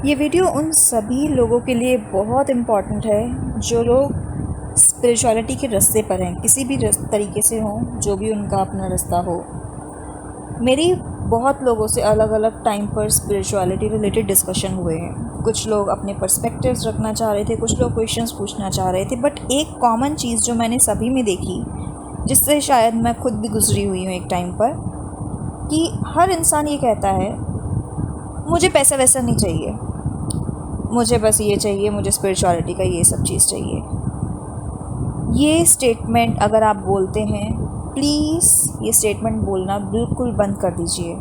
ये वीडियो उन सभी लोगों के लिए बहुत इम्पॉर्टेंट है जो लोग स्पिरिचुअलिटी के रास्ते पर हैं, किसी भी तरीके से हों, जो भी उनका अपना रास्ता हो। मेरी बहुत लोगों से अलग अलग टाइम पर स्पिरिचुअलिटी रिलेटेड डिस्कशन हुए हैं। कुछ लोग अपने पर्सपेक्टिव्स रखना चाह रहे थे, कुछ लोग क्वेश्चंस पूछना चाह रहे थे, बट एक कॉमन चीज़ जो मैंने सभी में देखी, जिससे शायद मैं खुद भी गुजरी हुई हूँ एक टाइम पर, कि हर इंसान ये कहता है मुझे पैसा वैसा नहीं चाहिए, मुझे बस ये चाहिए, मुझे स्पिरिचुअलिटी का ये सब चीज़ चाहिए। ये स्टेटमेंट अगर आप बोलते हैं, प्लीज़ ये स्टेटमेंट बोलना बिल्कुल बंद कर दीजिए।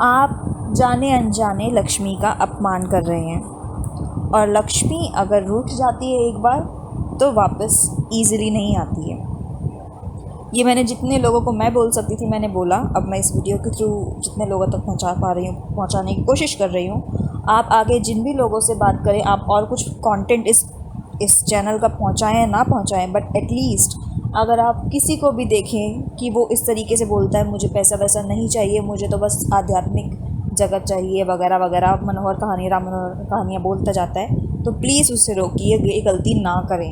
आप जाने अनजाने लक्ष्मी का अपमान कर रहे हैं, और लक्ष्मी अगर रूठ जाती है एक बार तो वापस ईज़िली नहीं आती है। ये मैंने जितने लोगों को मैं बोल सकती थी मैंने बोला। अब मैं इस वीडियो के थ्रू जितने लोगों तक पहुंचा पा रही हूँ, पहुंचाने की कोशिश कर रही हूँ। आप आगे जिन भी लोगों से बात करें, आप और कुछ कंटेंट इस चैनल का पहुंचाएं ना पहुंचाएं, बट एटलीस्ट अगर आप किसी को भी देखें कि वो इस तरीके से बोलता है मुझे पैसा वैसा नहीं चाहिए, मुझे तो बस आध्यात्मिक जगत चाहिए वगैरह वगैरह, मनोहर कहानी, राम मनोहर कहानियाँ बोलता जाता है, तो प्लीज़ उससे रोकिए, ये गलती ना करें।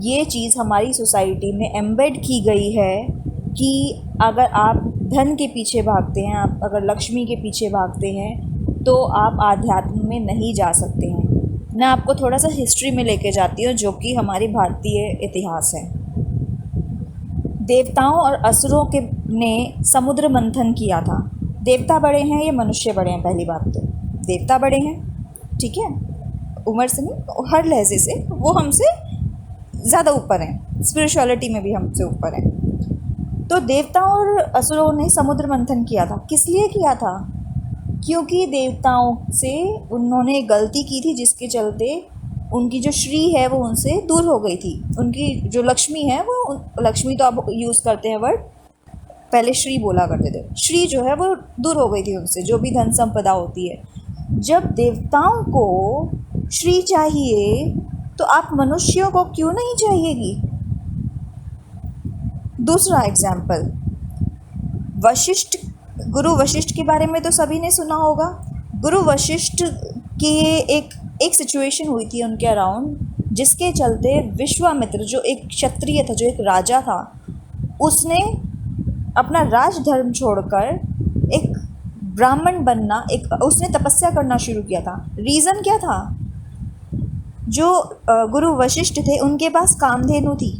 ये चीज़ हमारी सोसाइटी में एम्बेड की गई है कि अगर आप धन के पीछे भागते हैं, आप अगर लक्ष्मी के पीछे भागते हैं, तो आप आध्यात्म में नहीं जा सकते हैं। मैं आपको थोड़ा सा हिस्ट्री में लेके जाती हूँ, जो कि हमारी भारतीय इतिहास है। देवताओं और असुरों के ने समुद्र मंथन किया था। देवता बड़े हैं या मनुष्य बड़े हैं? पहली बात तो देवता बड़े हैं, ठीक है, उम्र से नहीं, हर लहजे से वो हमसे ज़्यादा ऊपर हैं, स्पिरिचुअलिटी में भी हमसे ऊपर हैं। तो देवताओं और असुरों ने समुद्र मंथन किया था। किस लिए किया था? क्योंकि देवताओं से उन्होंने गलती की थी, जिसके चलते उनकी जो श्री है वो उनसे दूर हो गई थी। उनकी जो लक्ष्मी है, वो लक्ष्मी तो अब यूज़ करते हैं वर्ड, पहले श्री बोला करते थे, श्री जो है वो दूर हो गई थी उनसे, जो भी धन संपदा होती है। जब देवताओं को श्री चाहिए तो आप मनुष्यों को क्यों नहीं चाहिएगी? दूसरा एग्जाम्पल, वशिष्ठ, गुरु वशिष्ठ के बारे में तो सभी ने सुना होगा। गुरु वशिष्ठ की एक सिचुएशन हुई थी उनके अराउंड, जिसके चलते विश्वामित्र, जो एक क्षत्रिय था, जो एक राजा था, उसने अपना राजधर्म छोड़कर एक ब्राह्मण बनना, उसने तपस्या करना शुरू किया था। रीज़न क्या था? जो गुरु वशिष्ठ थे उनके पास कामधेनु थी।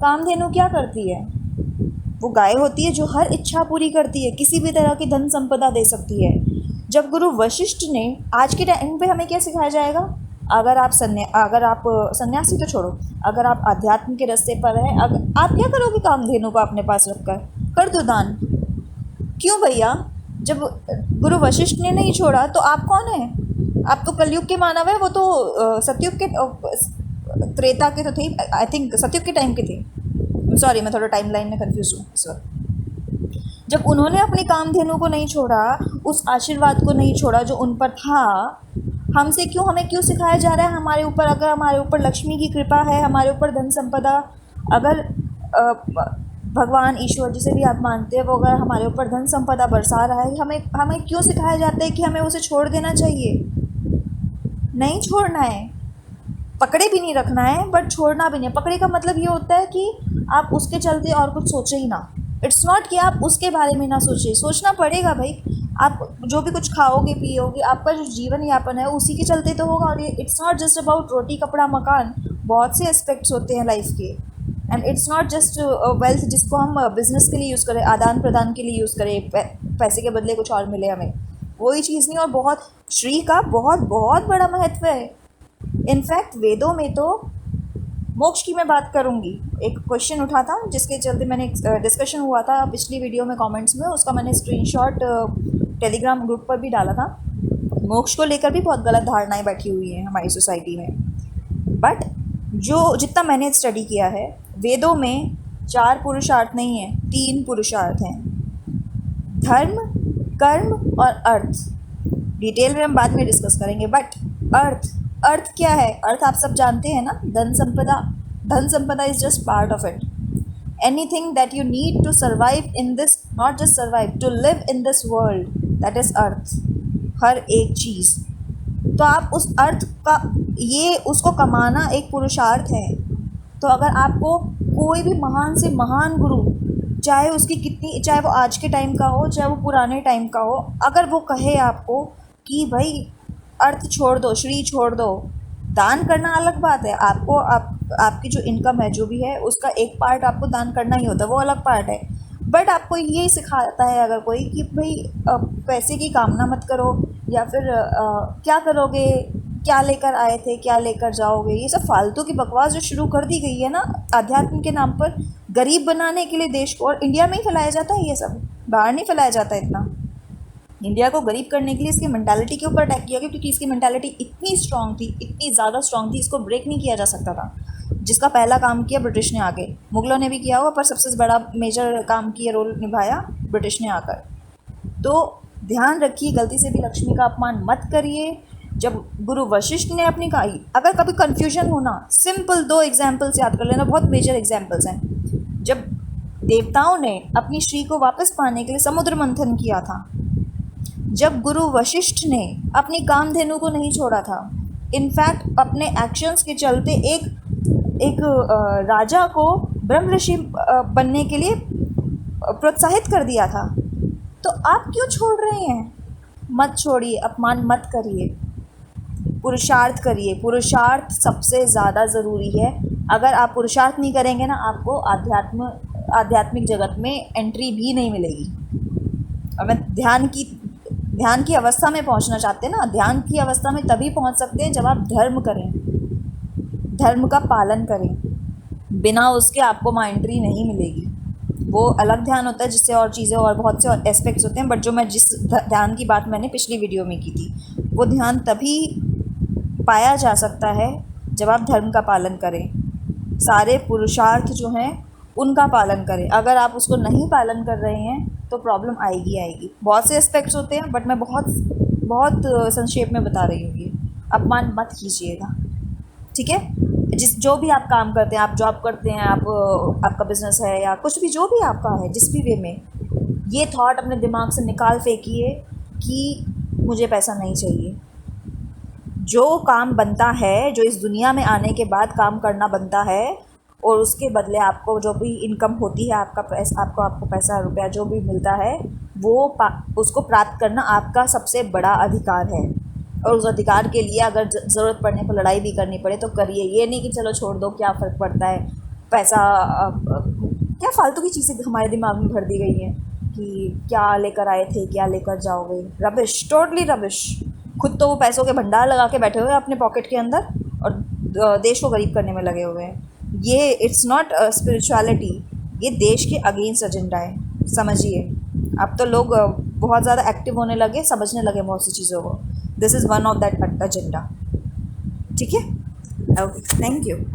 कामधेनु क्या करती है? वो गाय होती है जो हर इच्छा पूरी करती है, किसी भी तरह की धन संपदा दे सकती है। जब गुरु वशिष्ठ ने, आज के टाइम पे हमें क्या सिखाया जाएगा? अगर आप सन्यासी तो छोड़ो, अगर आप अध्यात्म के रास्ते पर हैं, अगर आप क्या करोगे कामधेनु को अपने पास रखकर? कर दो दान। क्यों भैया? जब गुरु वशिष्ठ ने नहीं छोड़ा तो आप कौन है? आप तो कलयुग के मानव है, वो तो सतयुग के, त्रेता के तो थे, आई थिंक सतयुग के टाइम के थे। सॉरी, मैं थोड़ा टाइमलाइन में कंफ्यूज हूँ इस वक्त। जब उन्होंने अपने कामधेनु को नहीं छोड़ा, उस आशीर्वाद को नहीं छोड़ा जो उन पर था, हमें क्यों सिखाया जा रहा है हमारे ऊपर, अगर हमारे ऊपर लक्ष्मी की कृपा है, हमारे ऊपर धन संपदा, अगर भगवान ईश्वर जिसे भी आप मानते हैं, वो अगर हमारे ऊपर धन संपदा बरसा रहा है, हमें क्यों सिखाया जाता है कि हमें उसे छोड़ देना चाहिए? नहीं छोड़ना है, पकड़े भी नहीं रखना है, बट छोड़ना भी नहीं। पकड़े का मतलब ये होता है कि आप उसके चलते और कुछ सोचे ही ना। इट्स नॉट कि आप उसके बारे में ना सोचिए, सोचना पड़ेगा भाई। आप जो भी कुछ खाओगे पियोगे, आपका जो जीवन यापन है उसी के चलते तो होगा। और ये इट्स नॉट जस्ट अबाउट रोटी कपड़ा मकान, बहुत से एस्पेक्ट्स होते हैं लाइफ के। And it's not just wealth जिसको हम बिजनेस के लिए यूज़ करें, आदान प्रदान के लिए यूज़ करें, पैसे के बदले कुछ और मिले हमें, वही चीज़ नहीं। और बहुत श्री का बहुत बहुत बड़ा महत्व है। इनफैक्ट वेदों में तो मोक्ष की मैं बात करूँगी। एक क्वेश्चन उठा था जिसके चलते मैंने डिस्कशन हुआ था पिछली वीडियो में कमेंट्स में, उसका मैंने स्क्रीनशॉट टेलीग्राम ग्रुप पर भी डाला था। मोक्ष को लेकर भी बहुत गलत धारणाएं बैठी हुई हैं हमारी सोसाइटी में। बट जितना मैंने स्टडी किया है, वेदों में 4 पुरुषार्थ नहीं है, 3 पुरुषार्थ हैं, धर्म, कर्म और अर्थ। डिटेल में हम बाद में डिस्कस करेंगे। बट अर्थ क्या है? अर्थ आप सब जानते हैं ना, धन संपदा is just part of it. Anything that you need to survive in this, not just survive, to live in this world, that is अर्थ। हर एक चीज़, तो आप उस अर्थ का, ये उसको कमाना एक पुरुषार्थ है। तो अगर आपको कोई भी महान से महान गुरु, चाहे उसकी कितनी, चाहे वो आज के टाइम का हो चाहे वो पुराने टाइम का हो, अगर वो कहे आपको कि भाई अर्थ छोड़ दो, श्री छोड़ दो, दान करना अलग बात है, आपको आपकी जो इनकम है जो भी है उसका एक पार्ट आपको दान करना ही होता है, वो अलग पार्ट है। बट आपको ये सिखाता है अगर कोई कि भाई पैसे की कामना मत करो, या फिर क्या करोगे, क्या लेकर आए थे, क्या लेकर जाओगे, ये सब फालतू की बकवास जो शुरू कर दी गई है ना आध्यात्म के नाम पर, गरीब बनाने के लिए देश को। और इंडिया में ही फैलाया जाता है ये सब, बाहर नहीं फैलाया जाता इतना। इंडिया को गरीब करने के लिए इसकी मेंटालिटी के ऊपर अटैक किया गया, क्योंकि इसकी मेंटालिटी इतनी स्ट्रांग थी, इतनी ज़्यादा स्ट्रांग थी, इसको ब्रेक नहीं किया जा सकता था। जिसका पहला काम किया ब्रिटिश ने आके, मुगलों ने भी किया हुआ, पर सबसे बड़ा मेजर काम किया, रोल निभाया ब्रिटिश ने आकर। तो ध्यान रखिए, गलती से भी लक्ष्मी का अपमान मत करिए। जब गुरु वशिष्ठ ने अपनी कहा, अगर कभी कन्फ्यूजन होना, सिंपल 2 एग्जाम्पल्स याद कर लेना, बहुत मेजर एग्जाम्पल्स हैं। जब देवताओं ने अपनी श्री को वापस पाने के लिए समुद्र मंथन किया था, जब गुरु वशिष्ठ ने अपनी कामधेनु को नहीं छोड़ा था, इनफैक्ट अपने एक्शंस के चलते एक एक राजा को ब्रह्म ऋषि बनने के लिए प्रोत्साहित कर दिया था, तो आप क्यों छोड़ रहे हैं? मत छोड़िए, अपमान मत करिए, पुरुषार्थ करिए। पुरुषार्थ सबसे ज़्यादा ज़रूरी है। अगर आप पुरुषार्थ नहीं करेंगे ना, आपको आध्यात्मिक जगत में एंट्री भी नहीं मिलेगी। और मैं ध्यान की अवस्था में पहुंचना चाहते हैं ना, ध्यान की अवस्था में तभी पहुंच सकते हैं जब आप धर्म करें, धर्म का पालन करें। बिना उसके आपको वहाँ एंट्री नहीं मिलेगी। वो अलग ध्यान होता है जिससे और चीज़ें और बहुत से और एस्पेक्ट्स होते हैं, बट जो मैं जिस ध्यान की बात मैंने पिछली वीडियो में की थी, वो ध्यान तभी पाया जा सकता है जब आप धर्म का पालन करें, सारे पुरुषार्थ जो हैं उनका पालन करें। अगर आप उसको नहीं पालन कर रहे हैं तो प्रॉब्लम आएगी। बहुत से एस्पेक्ट्स होते हैं, बट मैं बहुत संक्षेप में बता रही हूँ। ये अपमान मत कीजिएगा, ठीक है? जो भी आप काम करते हैं, आप जॉब करते हैं, आपका बिजनेस है या कुछ भी, जो भी आपका है, जिस भी वे में, ये थॉट अपने दिमाग से निकाल फेंकिए कि मुझे पैसा नहीं चाहिए। जो काम बनता है, जो इस दुनिया में आने के बाद काम करना बनता है, और उसके बदले आपको जो भी इनकम होती है, आपको पैसा रुपया जो भी मिलता है, वो उसको प्राप्त करना आपका सबसे बड़ा अधिकार है। और उस अधिकार के लिए अगर ज़रूरत पड़ने पर लड़ाई भी करनी पड़े तो करिए। ये नहीं कि चलो छोड़ दो, क्या फ़र्क पड़ता है, पैसा क्या फालतू की चीज़ें हमारे दिमाग में भर दी गई हैं कि क्या लेकर आए थे, क्या लेकर जाओगे। Rubbish, totally rubbish. खुद तो वो पैसों के भंडार लगा के बैठे हुए हैं अपने पॉकेट के अंदर, और देश को गरीब करने में लगे हुए हैं। ये इट्स नॉट स्पिरिचुअलिटी, ये देश के अगेंस्ट एजेंडा है, समझिए। अब तो लोग बहुत ज़्यादा एक्टिव होने लगे, समझने लगे बहुत सी चीज़ों को। This is one of that agenda, ठीक है? Okay, thank you.